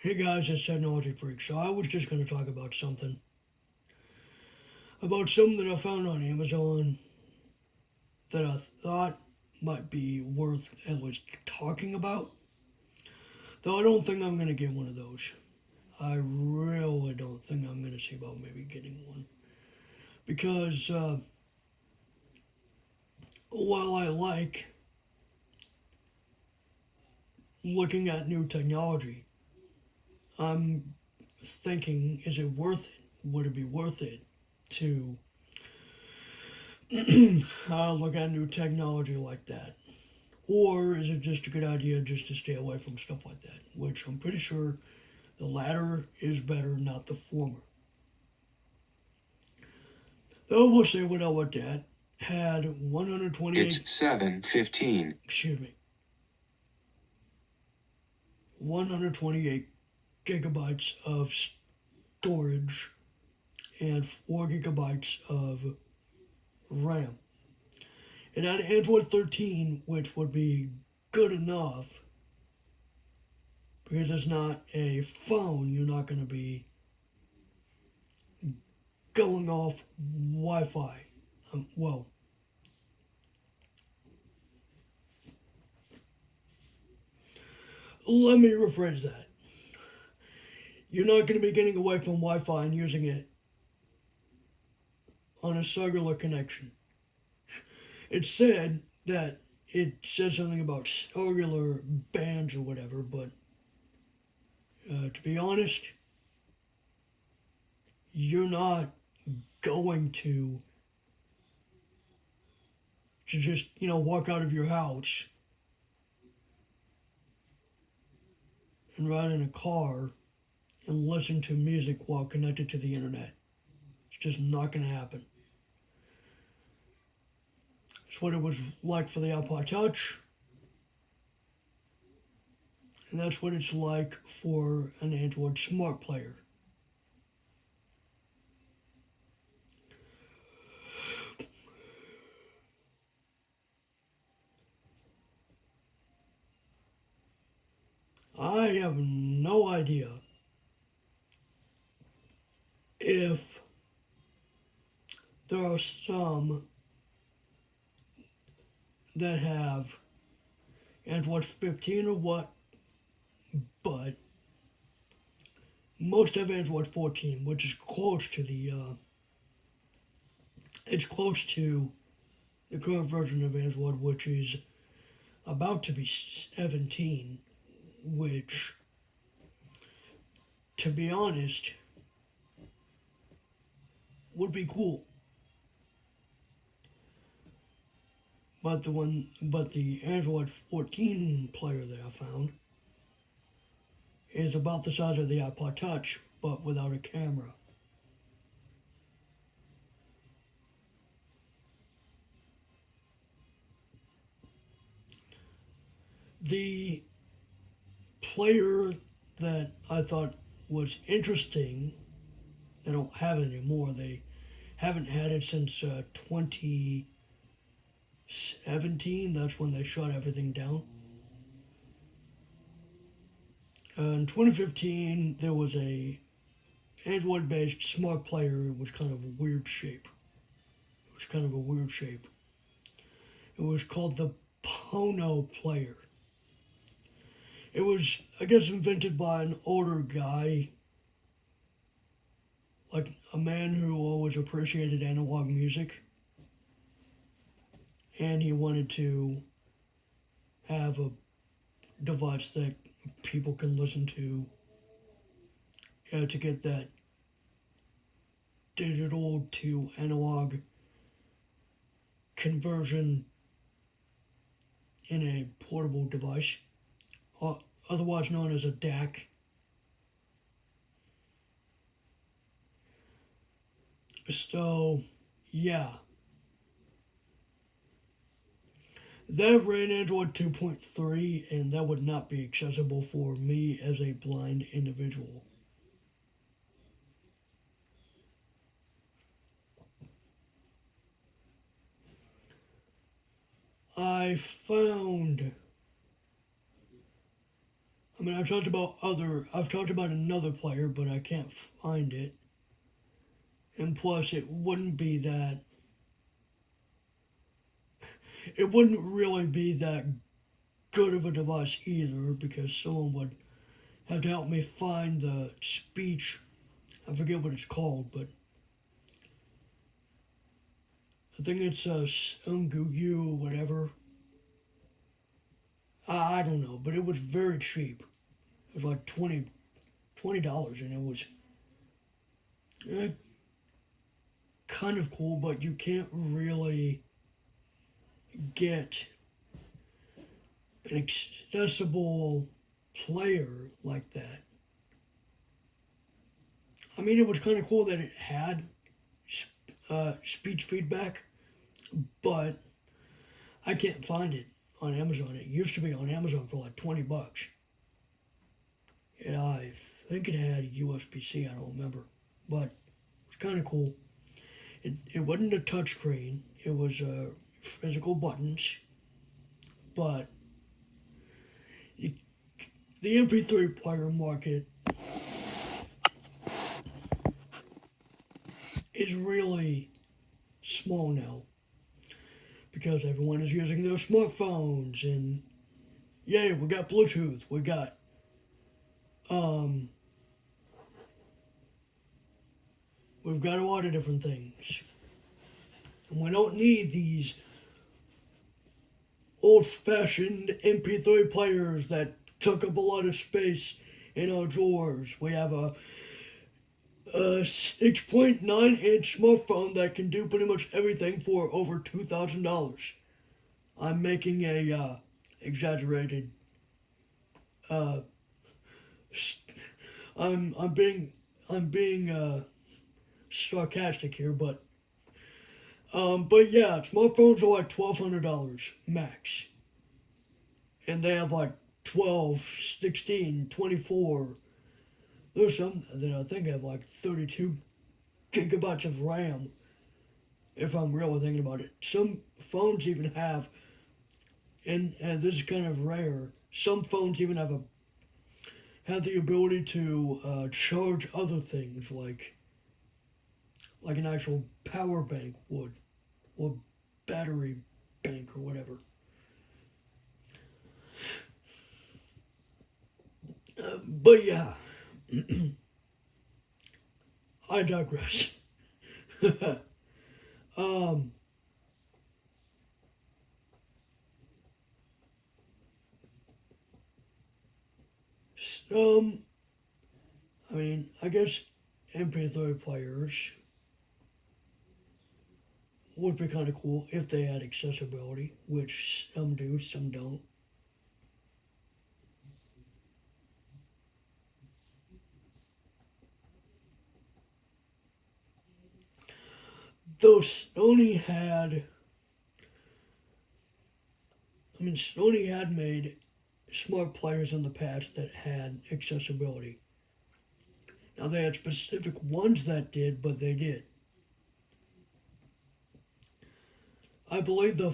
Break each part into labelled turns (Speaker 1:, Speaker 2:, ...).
Speaker 1: Hey guys, it's Technology Freak. So I was just going to talk about something that I found on Amazon that I thought might be worth at least talking about. Though I don't think I'm going to get one of those. I really don't think I'm going to see about maybe getting one because while I like looking at new technology, I'm thinking, is it worth it? Would it be worth it to look at new technology like that? Or is it just a good idea just to stay away from stuff like that? Which I'm pretty sure the latter is better, not the former. Though we'll say what I looked at had 128,
Speaker 2: It's 7:15.
Speaker 1: excuse me, 128 gigabytes of storage and 4 gigabytes of RAM. It had Android 13, which would be good enough because it's not a phone. You're not going to be going off Wi Fi. Well, let me rephrase that. You're not going to be getting away from Wi Fi and using it on a cellular connection. It said that it says something about cellular bands or whatever, but to be honest, you're not going to just walk out of your house and ride in a car and listen to music while connected to the internet. It's just not going to happen. It's what it was like for the iPod Touch, and that's what it's like for an Android Smart Player. I have no idea if there are some that have Android 15 or what, but most have Android 14, which is close to it's close to the current version of Android, which is about to be 17, which, to be honest, would be cool. But the Android 14 player that I found is about the size of the iPod Touch, but without a camera. The player that I thought was interesting, they don't have it anymore. They haven't had it since 2017. That's when they shut everything down. In 2015, there was a Android-based smart player. It was kind of a weird shape. It was kind of a weird shape. It was called the Pono player. It was, I guess, invented by an older guy, like a man who always appreciated analog music, and he wanted to have a device that people can listen to get that digital to analog conversion in a portable device, otherwise known as a DAC. So, yeah, that ran Android 2.3, and that would not be accessible for me as a blind individual. I found I mean, I've talked about another player, but I can't find it. And plus, it wouldn't really be that good of a device either, because someone would have to help me find the speech. I forget what it's called, but I think it's Ungugu or whatever. I don't know, but it was very cheap. It was like $20, and it was eh, kind of cool, but you can't really get an accessible player like that. I mean, it was kind of cool that it had speech feedback, but I can't find it on Amazon. It used to be on Amazon for like $20, and I think it had USB-C. I don't remember, but it's kind of cool. It wasn't a touchscreen. It was physical buttons, but it, the MP3 player market is really small now because everyone is using their smartphones, and yay, we got Bluetooth, we got um, we've got a lot of different things, and we don't need these old-fashioned MP3 players that took up a lot of space in our drawers. We have a 6.9-inch smartphone that can do pretty much everything for over $2,000. I'm making a exaggerated. Uh, I'm being sarcastic here, but yeah, smartphones are like $1,200 max, and they have like 12, 16, 24. There's some that I think have like 32 gigabytes of RAM, if I'm really thinking about it. Some phones even have, and this is kind of rare, some phones even have the ability to charge other things like an actual power bank would, or battery bank or whatever. But yeah, I digress. um, some, I mean, I guess MP3 players would be kind of cool if they had accessibility, which some do, some don't. Though Sony had made smart players in the past that had accessibility. Now they had specific ones that did, but they did. I believe the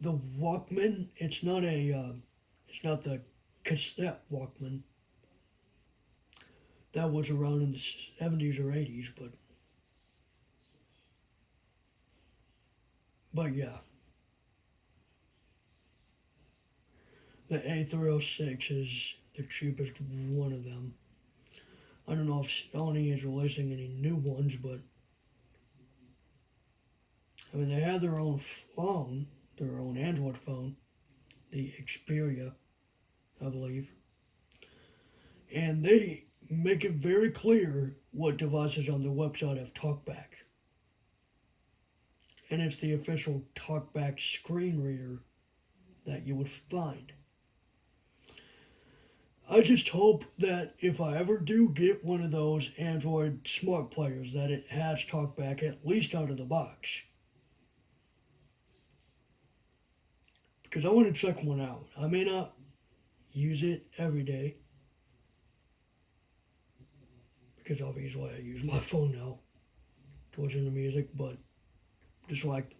Speaker 1: Walkman. It's not the cassette Walkman that was around in the 70s or 80s, but yeah, the A306 is the cheapest one of them. I don't know if Sony is releasing any new ones, but I mean they have their own phone, their own Android phone, the Xperia, I believe, and they make it very clear what devices on their website have TalkBack, and it's the official TalkBack screen reader that you would find. I just hope that if I ever do get one of those Android smart players, that it has TalkBack at least out of the box. Because I want to check one out. I may not use it every day, because obviously I use my phone now to listen to music, but just like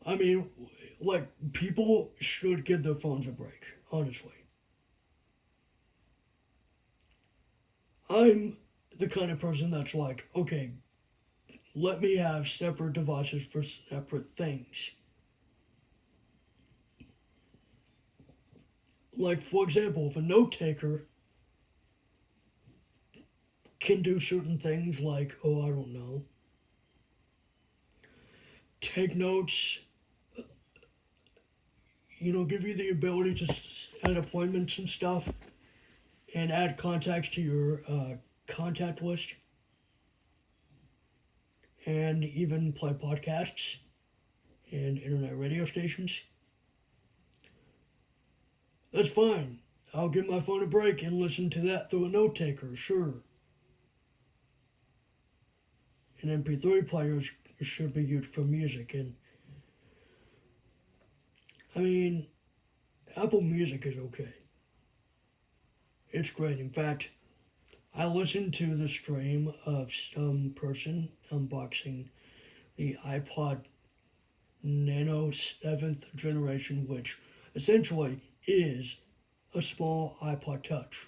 Speaker 1: I mean, like, people should give their phones a break, honestly. I'm the kind of person that's like, okay, let me have separate devices for separate things. Like, for example, if a note taker can do certain things like, oh, I don't know, take notes, give you the ability to set appointments and stuff and add contacts to your contact list and even play podcasts and internet radio stations. That's fine. I'll give my phone a break and listen to that through a note taker, sure. An MP3 player should be used for music. And I mean, Apple Music is okay. It's great. In fact, I listened to the stream of some person unboxing the iPod Nano 7th generation, which essentially is a small iPod Touch.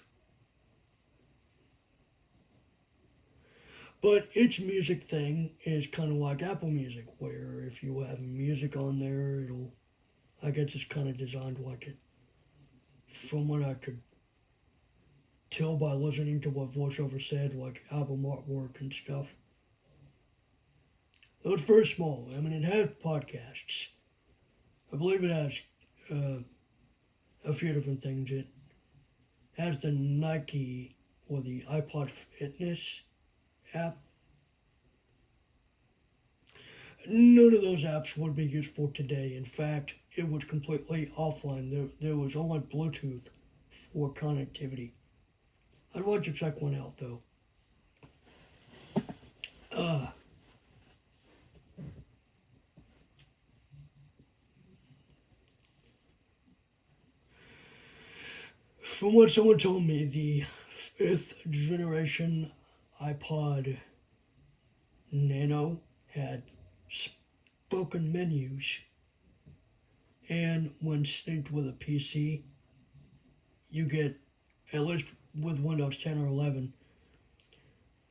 Speaker 1: But its music thing is kind of like Apple Music, where if you have music on there, I guess it's kind of designed like it. From what I could tell by listening to what voiceover said, like album artwork and stuff. So it's very small. I mean, it has podcasts. I believe it has a few different things. It has the Nike or the iPod Fitness app. None of those apps would be useful today. In fact, it was completely offline. There was only Bluetooth for connectivity. I'd like to check one out though. Uh, from what someone told me, the 5th generation iPod Nano had spoken menus, and when synced with a PC, you get, at least with Windows 10 or 11,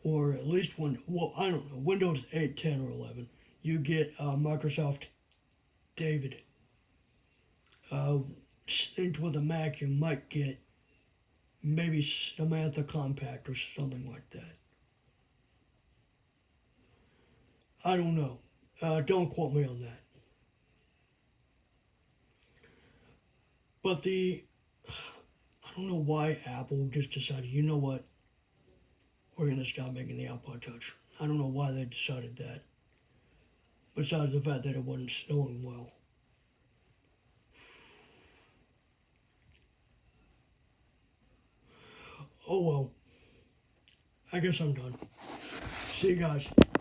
Speaker 1: or at least I don't know, Windows 8, 10, or 11, you get Microsoft David. Synced with a Mac, you might get maybe Samantha Compact or something like that. I don't know. Don't quote me on that. But I don't know why Apple just decided, you know what, we're going to stop making the iPod Touch. I don't know why they decided that. Besides the fact that it wasn't selling well. Oh well. I guess I'm done. See you guys.